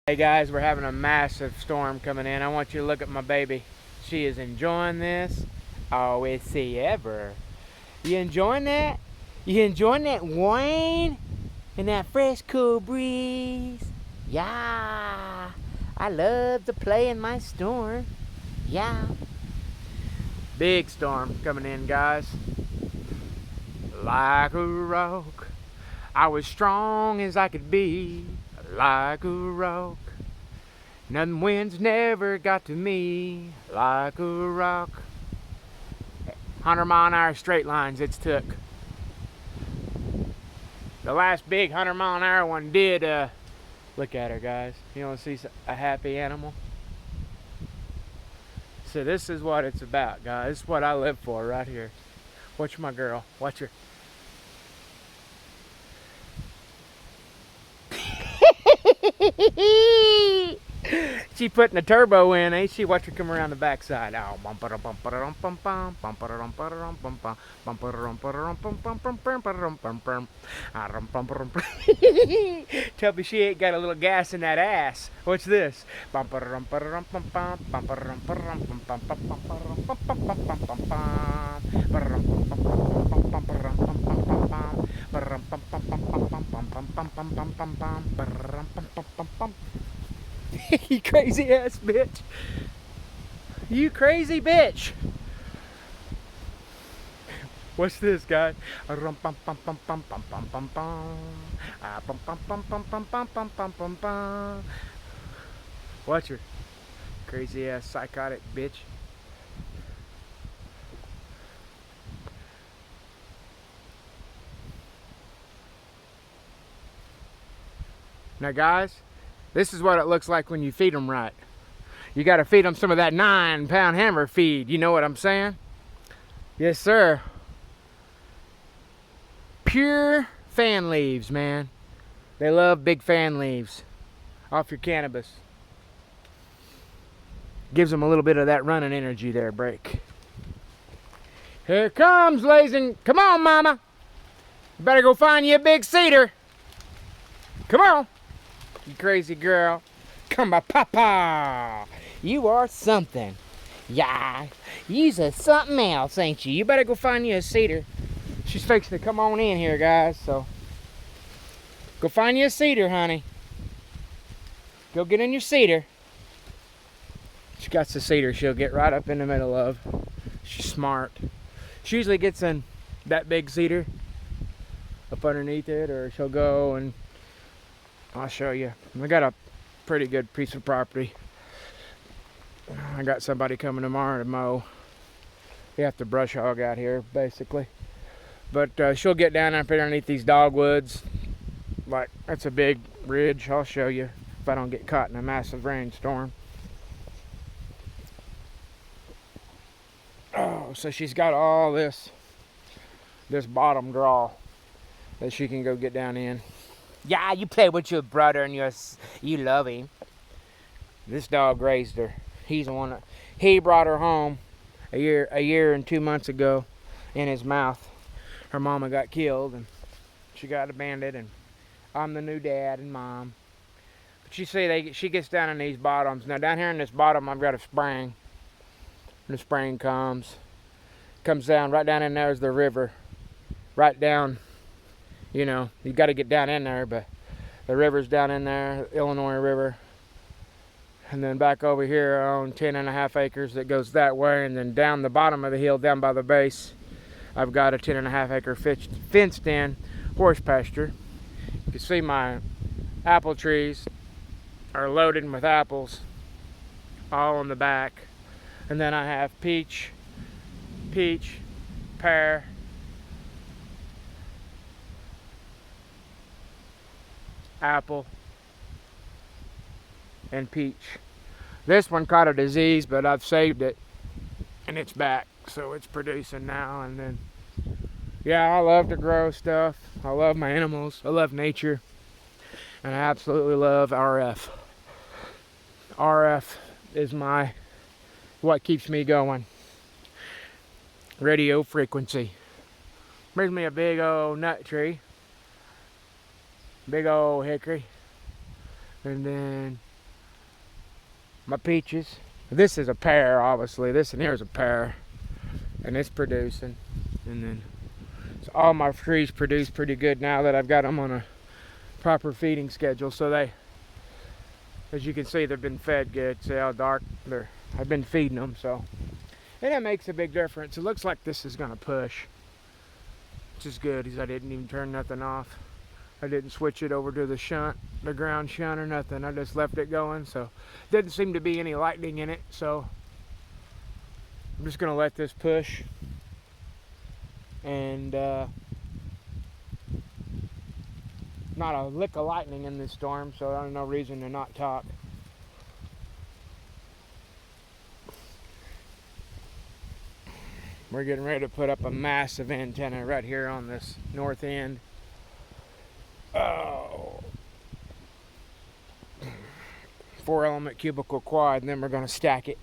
Hey guys, we're having a massive storm coming in. I want you to look at my baby. She is enjoying this. Oh, it's see ever. You enjoying that? You enjoying that wind and that fresh cool breeze? Yeah. I love to play in my storm. Yeah. Big storm coming in, guys. Like a rock. I was strong as I could be. Like a rock. Nothing winds never got to me like a rock. 100-mile-an-hour straight lines it's took. The last big 100-mile-an-hour one did, look at her, guys. You want to see a happy animal? So this is what it's about, guys. This is what I live for right here. Watch my girl. Watch her. She putting the turbo in, ain't she? Watch her come around the backside. Oh, tell me she ain't got a little gas in that ass. What's this? You crazy ass bitch. You crazy bitch. What's this, guy? Watch her. Crazy ass psychotic bitch. Now, guys, this is what it looks like when you feed them right. You got to feed them some of that 9-pound hammer feed. You know what I'm saying? Yes, sir. Pure fan leaves, man. They love big fan leaves off your cannabis. Gives them a little bit of that running energy there, break. Here comes, Lazen. Come on, mama. You better go find you a big cedar. Come on. You crazy girl. Come by papa. You are something. Yeah. You's a something else, ain't you? You better go find you a cedar. She's fixing to come on in here, guys, so go find you a cedar, honey. Go get in your cedar. She got the cedar she'll get right up in the middle of. She's smart. She usually gets in that big cedar up underneath it, or she'll go and I'll show you. We got a pretty good piece of property. I got somebody coming tomorrow to mow. You have to brush hog out here, basically. But she'll get down up underneath these dogwoods. Like, that's a big ridge. I'll show you if I don't get caught in a massive rainstorm. Oh, so she's got all this bottom draw that she can go get down in. Yeah, you play with your brother and you love him. This dog raised her. He's the one that he brought her home a year and 2 months ago in his mouth. Her mama got killed and she got abandoned, and I'm the new dad and mom. But she gets down in these bottoms. Now down here in this bottom I've got a spring. And the spring comes down, right down in there is the river. Right down, you know, you got to get down in there, but the river's down in there, Illinois River. And then back over here I own 10.5 acres that goes that way, and then down the bottom of the hill, down by the base, I've got a 10.5 acre fenced in horse pasture. You can see my apple trees are loaded with apples all in the back. And then I have peach, pear, apple, and peach. This one caught a disease, but I've saved it and it's back, so it's producing now. And then, yeah, I love to grow stuff. I love my animals. I love nature. And I absolutely love RF. RF is what keeps me going. Radio frequency. Brings me a big old nut tree. Big old hickory. And then my peaches. This is a pear, obviously. This and here's a pear. And it's producing. And then so all my trees produce pretty good now that I've got them on a proper feeding schedule. So they, as you can see, they've been fed good. See how dark they're. I've been feeding them, so. And it makes a big difference. It looks like this is gonna push, which is good, because I didn't even turn nothing off. I didn't switch it over to the shunt, the ground shunt or nothing. I just left it going, so didn't seem to be any lightning in it. So I'm just gonna let this push, and not a lick of lightning in this storm, so there's no reason to not talk. We're getting ready to put up a massive antenna right here on this north end. Oh. 4-element cubicle quad, and then we're going to stack it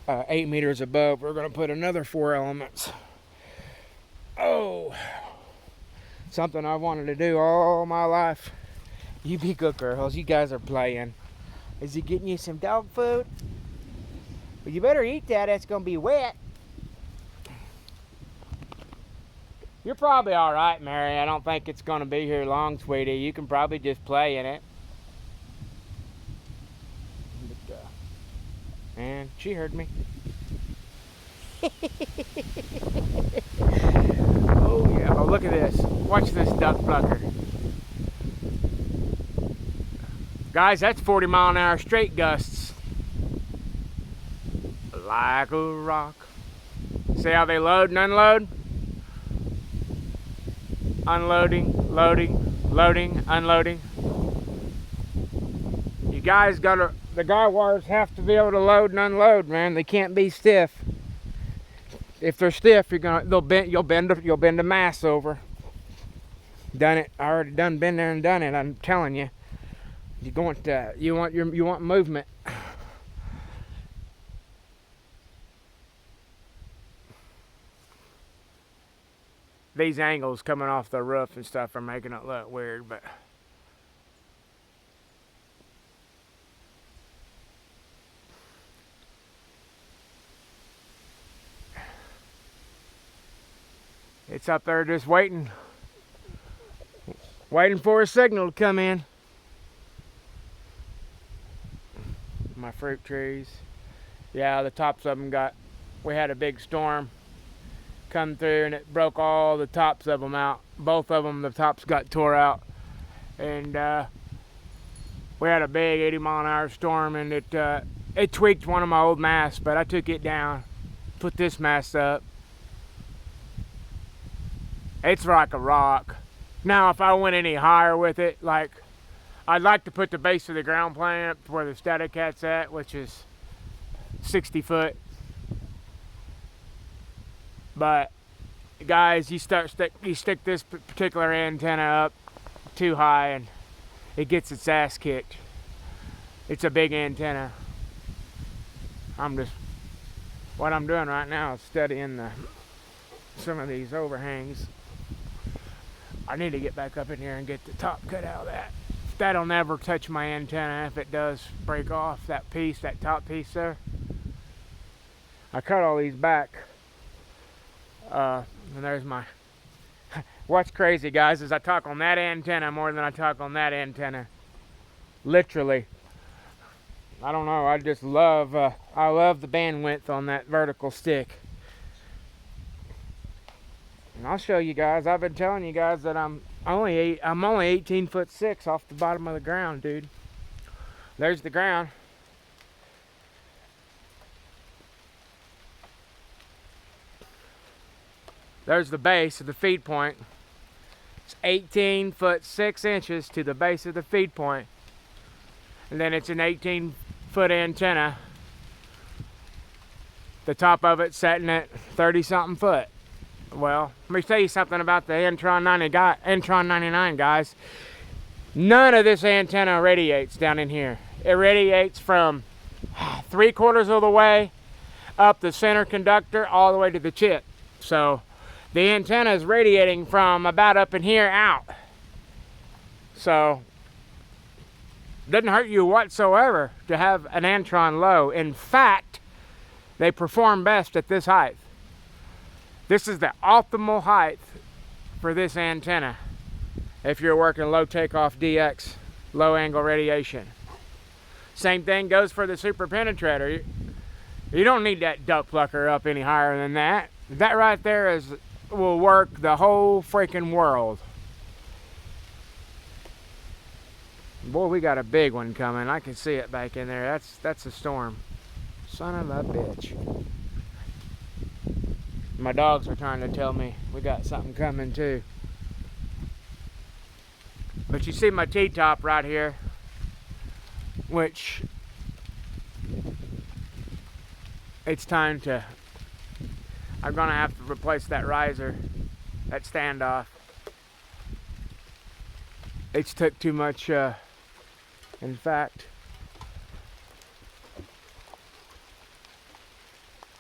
8 meters above. We're going to put another 4 elements. Oh, something I wanted to do all my life. You be good, girls. You guys are playing. Is he getting you some dog food? Well, you better eat that. It's going to be wet. You're probably all right, Mary. I don't think it's going to be here long, sweetie. You can probably just play in it. But, man, she heard me. Oh, yeah. Oh, look at this. Watch this duck plucker. Guys, that's 40-mile-an-hour straight gusts. Like a rock. See how they load and unload? Unloading, loading, loading, unloading. You guys gotta, the guy wires have to be able to load and unload, man. They can't be stiff. If they're stiff, you'll bend the mass over. Done it. I already been there and done it. I'm telling you. You want movement. These angles coming off the roof and stuff are making it look weird, but it's up there just waiting for a signal to come in. My fruit trees. Yeah, the tops of them we had a big storm come through and it broke all the tops of them out. Both of them, the tops got tore out. And we had a big 80-mile-an-hour storm, and it tweaked one of my old masts, but I took it down, put this mast up. It's like a rock. Now, if I went any higher with it, like, I'd like to put the base of the ground plane up where the static cat's at, which is 60 foot. But guys, you stick this particular antenna up too high and it gets its ass kicked. It's a big antenna. What I'm doing right now is studying some of these overhangs. I need to get back up in here and get the top cut out of that. That'll never touch my antenna if it does break off that top piece there. I cut all these back. And there's my. What's crazy, guys, is I talk on that antenna more than I talk on that antenna. Literally. I don't know. I just love. I love the bandwidth on that vertical stick. And I'll show you guys. I've been telling you guys that I'm only 18'6" off the bottom of the ground, dude. There's the ground. There's the base of the feed point. It's 18'6" to the base of the feed point. And then it's an 18-foot antenna. The top of it setting at 30-something foot. Well, let me tell you something about the Entron 99, guys. None of this antenna radiates down in here. It radiates from 3/4 of the way up the center conductor all the way to the chip. So the antenna is radiating from about up in here out. So Doesn't hurt you whatsoever to have an Antron low. In fact, they perform best at this height. This is the optimal height for this antenna if you're working low takeoff DX, low angle radiation. Same thing goes for the Super Penetrator. You don't need that duck plucker up any higher than that. That right there will work the whole freaking world. Boy, we got a big one coming. I can see it back in there. That's a storm. Son of a bitch. My dogs are trying to tell me we got something coming too. But you see my T-top right here, which it's time to, I'm gonna have to replace that riser, that standoff. It's took too much, in fact.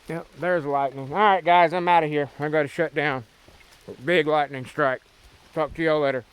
Yep, there's lightning. All right, guys, I'm out of here. I got to shut down. Big lightning strike. Talk to y'all later.